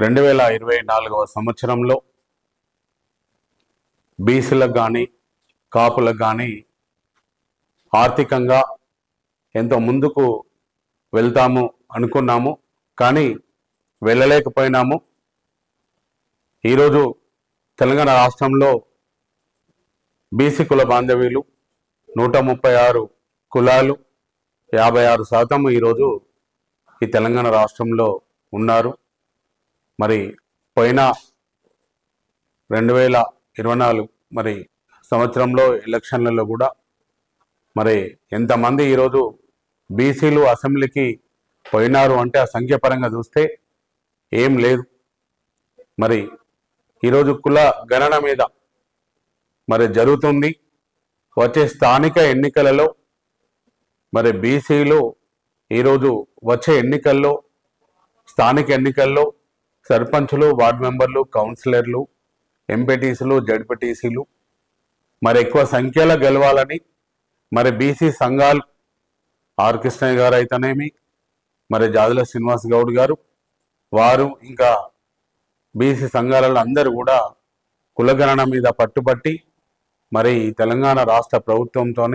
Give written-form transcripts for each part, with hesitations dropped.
2024వ సంవత్సరంలో బీసీలకు కానీ కాపులకు కానీ ఆర్థికంగా ఎంతో ముందుకు వెళ్తాము అనుకున్నాము, కానీ వెళ్ళలేకపోయినాము. ఈరోజు తెలంగాణ రాష్ట్రంలో బీసీ కుల బాంధవ్యులు 136 కులాలు 56% ఈరోజు ఈ తెలంగాణ రాష్ట్రంలో ఉన్నారు. మరి పోయిన 2024 మరి సంవత్సరంలో ఎలక్షన్లలో కూడా మరి ఎంతమంది ఈరోజు బీసీలు అసెంబ్లీకి పోయినారు అంటే ఆ సంఖ్యాపరంగా చూస్తే ఏం లేదు. మరి ఈరోజు కుల గణన మీద మరి జరుగుతుంది. వచ్చే స్థానిక ఎన్నికలలో మరి బీసీలు ఈరోజు వచ్చే ఎన్నికల్లో స్థానిక ఎన్నికల్లో సర్పంచులు, వార్డు మెంబర్లు, కౌన్సిలర్లు, ఎంపీటీసీలు, జడ్పీటీసీలు మరి ఎక్కువ సంఖ్యలో గెలవాలని మరి బీసీ సంఘాలు ఆర్ కృష్ణయ్య గారు అయితేనేమి, మరి జాదుల శ్రీనివాస్ గౌడ్ గారు వారు ఇంకా బీసీ సంఘాలలో అందరూ కూడా కులగణన మీద పట్టుబట్టి మరి తెలంగాణ రాష్ట్ర ప్రభుత్వంతో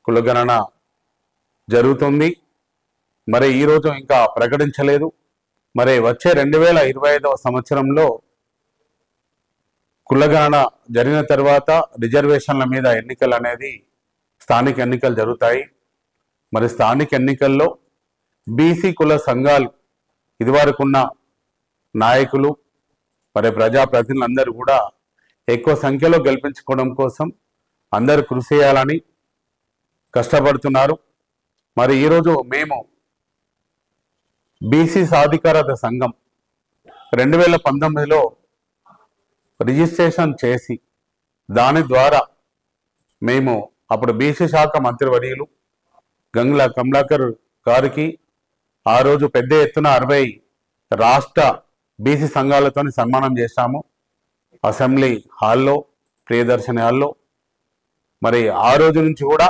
కులగణన జరుగుతుంది. మరి ఈరోజు ఇంకా ప్రకటించలేదు. మరి వచ్చే 2025వ సంవత్సరంలో కులగణన జరిగిన తర్వాత రిజర్వేషన్ల మీద ఎన్నికలు అనేది స్థానిక ఎన్నికలు జరుగుతాయి. మరి స్థానిక ఎన్నికల్లో బీసీ కుల సంఘాలు ఇదివరకున్న నాయకులు మరి ప్రజాప్రతినిధులందరూ కూడా ఎక్కువ సంఖ్యలో గెలిపించుకోవడం కోసం అందరూ కృషి చేయాలని కష్టపడుతున్నారు. మరి ఈరోజు మేము బీసీ సాధికారత సంఘం 2019లో రిజిస్ట్రేషన్ చేసి దాని ద్వారా మేము అప్పుడు బీసీ శాఖ మంత్రివర్యులు గంగుల కమలాకర్ గారికి ఆ రోజు పెద్ద ఎత్తున 60 రాష్ట్ర బీసీ సంఘాలతో సన్మానం చేశాము అసెంబ్లీ హాల్లో, ప్రియదర్శిని హాల్లో. మరి ఆ రోజు నుంచి కూడా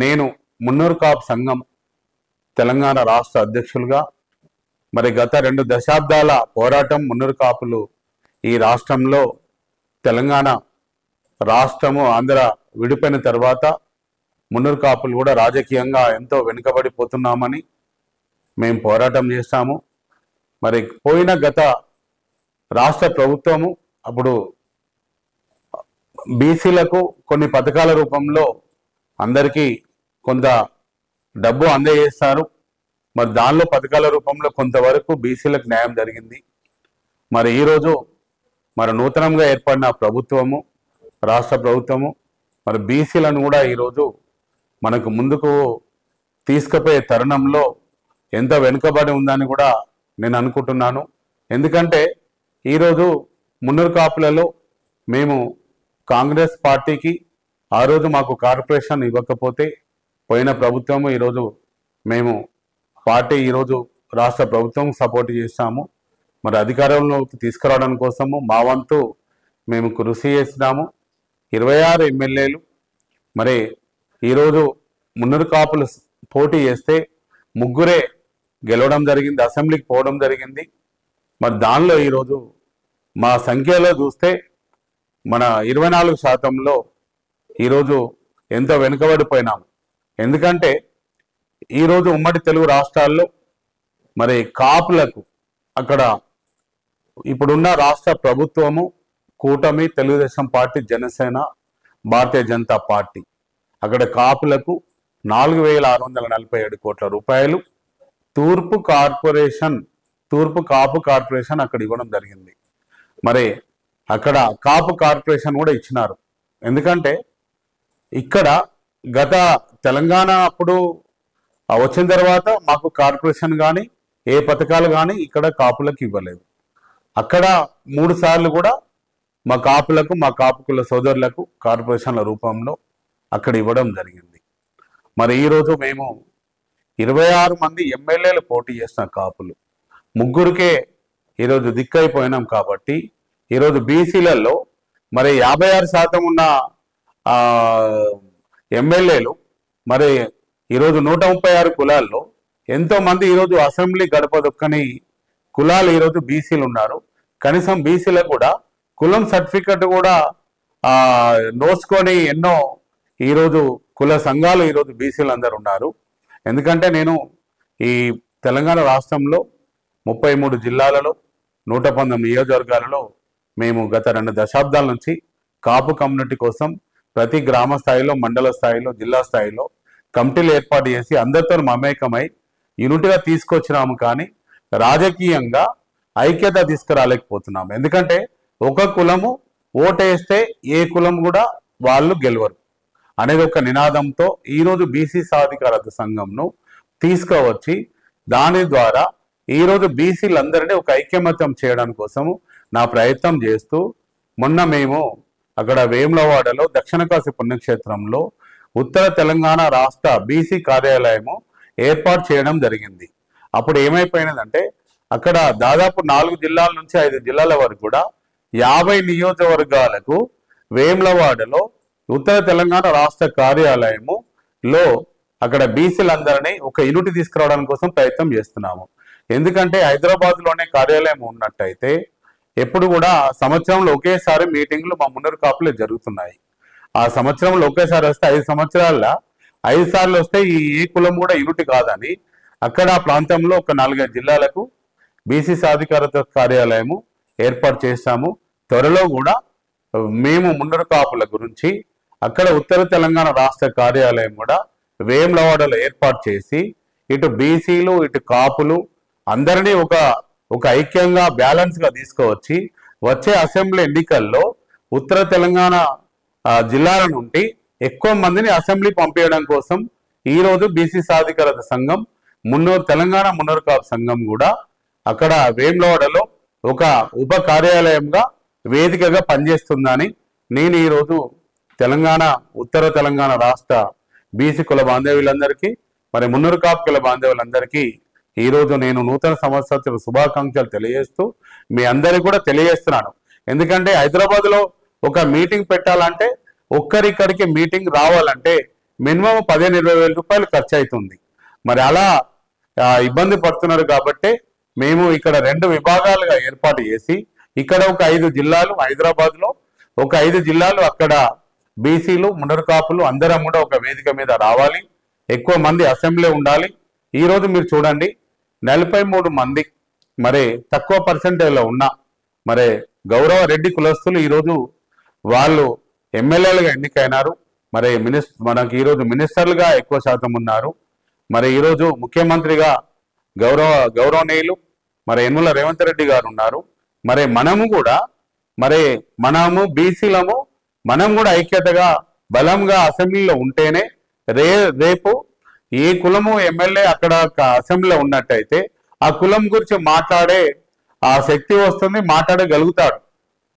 నేను మున్నూరు కాపు సంఘం తెలంగాణ రాష్ట్ర అధ్యక్షులుగా మరి గత 2 దశాబ్దాల పోరాటం మున్నూరు కాపులు ఈ రాష్ట్రంలో తెలంగాణ రాష్ట్రము ఆంధ్ర విడిపోయిన తర్వాత మున్నూరు కాపులు కూడా రాజకీయంగా ఎంతో వెనుకబడిపోతున్నామని మేము పోరాటం చేస్తాము. మరి పోయిన గత రాష్ట్ర ప్రభుత్వము అప్పుడు బీసీలకు కొన్ని పథకాల రూపంలో అందరికీ కొంత డబ్బు అందజేస్తారు. మరి దానిలో పథకాల రూపంలో కొంతవరకు బీసీలకు న్యాయం జరిగింది. మరి ఈరోజు మరి నూతనంగా ఏర్పడిన ప్రభుత్వము, రాష్ట్ర ప్రభుత్వము మరి బీసీలను కూడా ఈరోజు మనకు ముందుకు తీసుకుపోయే తరుణంలో ఎంత వెనుకబడి ఉందని కూడా నేను అనుకుంటున్నాను. ఎందుకంటే ఈరోజు మున్నూరు కాపులలో మేము కాంగ్రెస్ పార్టీకి ఆ రోజు మాకు కార్పొరేషన్ ఇవ్వకపోతే పోయిన ప్రభుత్వము ఈరోజు మేము పార్టీ ఈరోజు రాష్ట్ర ప్రభుత్వం సపోర్ట్ చేస్తాము. మరి అధికారంలోకి తీసుకురావడం కోసము మా వంతు మేము కృషి చేసినాము. 26 ఎమ్మెల్యేలు మరి ఈరోజు మున్నూరు కాపులు పోటీ చేస్తే 3 గెలవడం జరిగింది, అసెంబ్లీకి పోవడం జరిగింది. మరి దానిలో ఈరోజు మా సంఖ్యలో చూస్తే మన 24%లో ఈరోజు ఎంతో వెనుకబడిపోయినాము. ఎందుకంటే ఈరోజు ఉమ్మడి తెలుగు రాష్ట్రాల్లో మరి కాపులకు అక్కడ ఇప్పుడున్న రాష్ట్ర ప్రభుత్వము కూటమి, తెలుగుదేశం పార్టీ, జనసేన, భారతీయ జనతా పార్టీ అక్కడ కాపులకు 4,647 కోట్ల రూపాయలు తూర్పు కాపు కార్పొరేషన్ అక్కడ ఇవ్వడం జరిగింది. మరి అక్కడ కాపు కార్పొరేషన్ కూడా ఇచ్చినారు. ఎందుకంటే ఇక్కడ గత తెలంగాణ అప్పుడు వచ్చిన తర్వాత మాకు కార్పొరేషన్ కానీ ఏ పథకాలు కానీ ఇక్కడ కాపులకు ఇవ్వలేదు. అక్కడ 3 సార్లు కూడా మా కాపులకు, మా కాపుకుల సోదరులకు కార్పొరేషన్ల రూపంలో అక్కడ ఇవ్వడం జరిగింది. మరి ఈరోజు మేము 26 మంది ఎమ్మెల్యేలు పోటీ చేసిన కాపులు 3కే ఈరోజు దిక్కైపోయినాం. కాబట్టి ఈరోజు బీసీలలో మరి 56% ఉన్న ఎమ్మెల్యేలు మరి ఈరోజు 136 కులాల్లో ఎంతోమంది ఈరోజు అసెంబ్లీ గడప దొక్కని కులాలు ఈరోజు బీసీలు ఉన్నారు. కనీసం బీసీలకు కూడా కులం సర్టిఫికెట్ కూడా నోచుకొని ఎన్నో ఈరోజు కుల సంఘాలు ఈరోజు బీసీలు అందరు ఉన్నారు. ఎందుకంటే నేను ఈ తెలంగాణ రాష్ట్రంలో 33 జిల్లాలలో 119 నియోజకవర్గాలలో మేము గత 2 దశాబ్దాల నుంచి కాపు కమ్యూనిటీ కోసం ప్రతి గ్రామ స్థాయిలో, మండల స్థాయిలో, జిల్లా స్థాయిలో కమిటీలు ఏర్పాటు చేసి అందరితో మమేకమై యూనిట్గా తీసుకొచ్చినాము. కానీ రాజకీయంగా ఐక్యత తీసుకురాలేకపోతున్నాము. ఎందుకంటే ఒక కులము ఓటేస్తే ఏ కులం కూడా వాళ్ళు గెలవరు అనేది ఒక నినాదంతో ఈరోజు బీసీ సాధికారత సంఘంను తీసుకువచ్చి దాని ద్వారా ఈరోజు బీసీలందరినీ ఒక ఐక్యమత్యం చేయడం కోసము నా ప్రయత్నం చేస్తూ మొన్న మేము అక్కడ వేములవాడలో దక్షిణ కాశీ పుణ్యక్షేత్రంలో ఉత్తర తెలంగాణ రాష్ట్ర బీసీ కార్యాలయము ఏర్పాటు చేయడం జరిగింది. అప్పుడు ఏమైపోయినదంటే అక్కడ దాదాపు 4 జిల్లాల నుంచి 5 జిల్లాల వరకు కూడా 50 నియోజకవర్గాలకు వేములవాడలో ఉత్తర తెలంగాణ రాష్ట్ర కార్యాలయములో అక్కడ బీసీలందరినీ ఒక యూనిట్ తీసుకురావడానికి కోసం ప్రయత్నం చేస్తున్నాము. ఎందుకంటే హైదరాబాద్లోనే కార్యాలయం ఉన్నట్టయితే ఎప్పుడు కూడా సంవత్సరంలో ఒకేసారి మీటింగ్లు మా మున్నూరు కాపులే జరుగుతున్నాయి. ఆ సంవత్సరంలో ఒకేసారి వస్తే 5 సంవత్సరాల్లో 5 సార్లు వస్తే ఈ ఏ కులం కూడా యూనిట్ కాదని అక్కడ ఆ ప్రాంతంలో ఒక 4-5 జిల్లాలకు బీసీ సాధికారత కార్యాలయము ఏర్పాటు చేస్తాము. త్వరలో కూడా మేము మున్నూరు కాపుల గురించి అక్కడ ఉత్తర తెలంగాణ రాష్ట్ర కార్యాలయం కూడా వేములవాడలో ఏర్పాటు చేసి ఇటు బీసీలు ఇటు కాపులు అందరినీ ఒక ఐక్యంగా బ్యాలెన్స్గా తీసుకువచ్చి వచ్చే అసెంబ్లీ ఎన్నికల్లో ఉత్తర తెలంగాణ జిల్లాల నుండి ఎక్కువ మందిని అసెంబ్లీ పంపించడం కోసం ఈరోజు బీసీ సాధికారత సంఘం తెలంగాణ మున్నూరు కాపు సంఘం కూడా అక్కడ వేములవాడలో ఒక ఉప కార్యాలయంగా వేదికగా పనిచేస్తుందని నేను ఈరోజు ఉత్తర తెలంగాణ రాష్ట్ర బీసీ కుల బాంధవ్యులందరికీ మరి మున్నూరు కాపు కుల బాంధవ్యులందరికీ ఈరోజు నేను నూతన సంవత్సర శుభాకాంక్షలు తెలియజేస్తూ మీ అందరికీ కూడా తెలియజేస్తున్నాను. ఎందుకంటే హైదరాబాద్లో ఒక మీటింగ్ పెట్టాలంటే ఒక్కరిక్కడికి మీటింగ్ రావాలంటే మినిమం 15-20 వేల రూపాయలు ఖర్చు అవుతుంది. మరి అలా ఇబ్బంది పడుతున్నారు కాబట్టి మేము ఇక్కడ 2 విభాగాలుగా ఏర్పాటు చేసి ఇక్కడ ఒక 5 జిల్లాలు, హైదరాబాద్లో ఒక 5 జిల్లాలు, అక్కడ బీసీలు మున్నూరు కాపులు అందరం కూడా ఒక వేదిక మీద రావాలి. ఎక్కువ మంది అసెంబ్లీ ఉండాలి. ఈరోజు మీరు చూడండి 43 మంది మరి తక్కువ పర్సెంటేజ్లో ఉన్న మరి గౌరవ రెడ్డి కులస్తులు ఈరోజు వాళ్ళు ఎమ్మెల్యేలుగా ఎన్నికైనారు. మరి మనకి ఈరోజు మినిస్టర్లుగా ఎక్కువ శాతం ఉన్నారు. మరి ఈరోజు ముఖ్యమంత్రిగా గౌరవనీయులు మరి యనమల రేవంత్ రెడ్డి గారు ఉన్నారు. మరి మనము బీసీలము మనం కూడా ఐక్యతగా బలంగా అసెంబ్లీలో ఉంటేనే రేపు ఏ కులము ఎమ్మెల్యే అక్కడ అసెంబ్లీలో ఉన్నట్టయితే ఆ కులం గురించి మాట్లాడే ఆ శక్తి వస్తుంది, మాట్లాడగలుగుతాడు.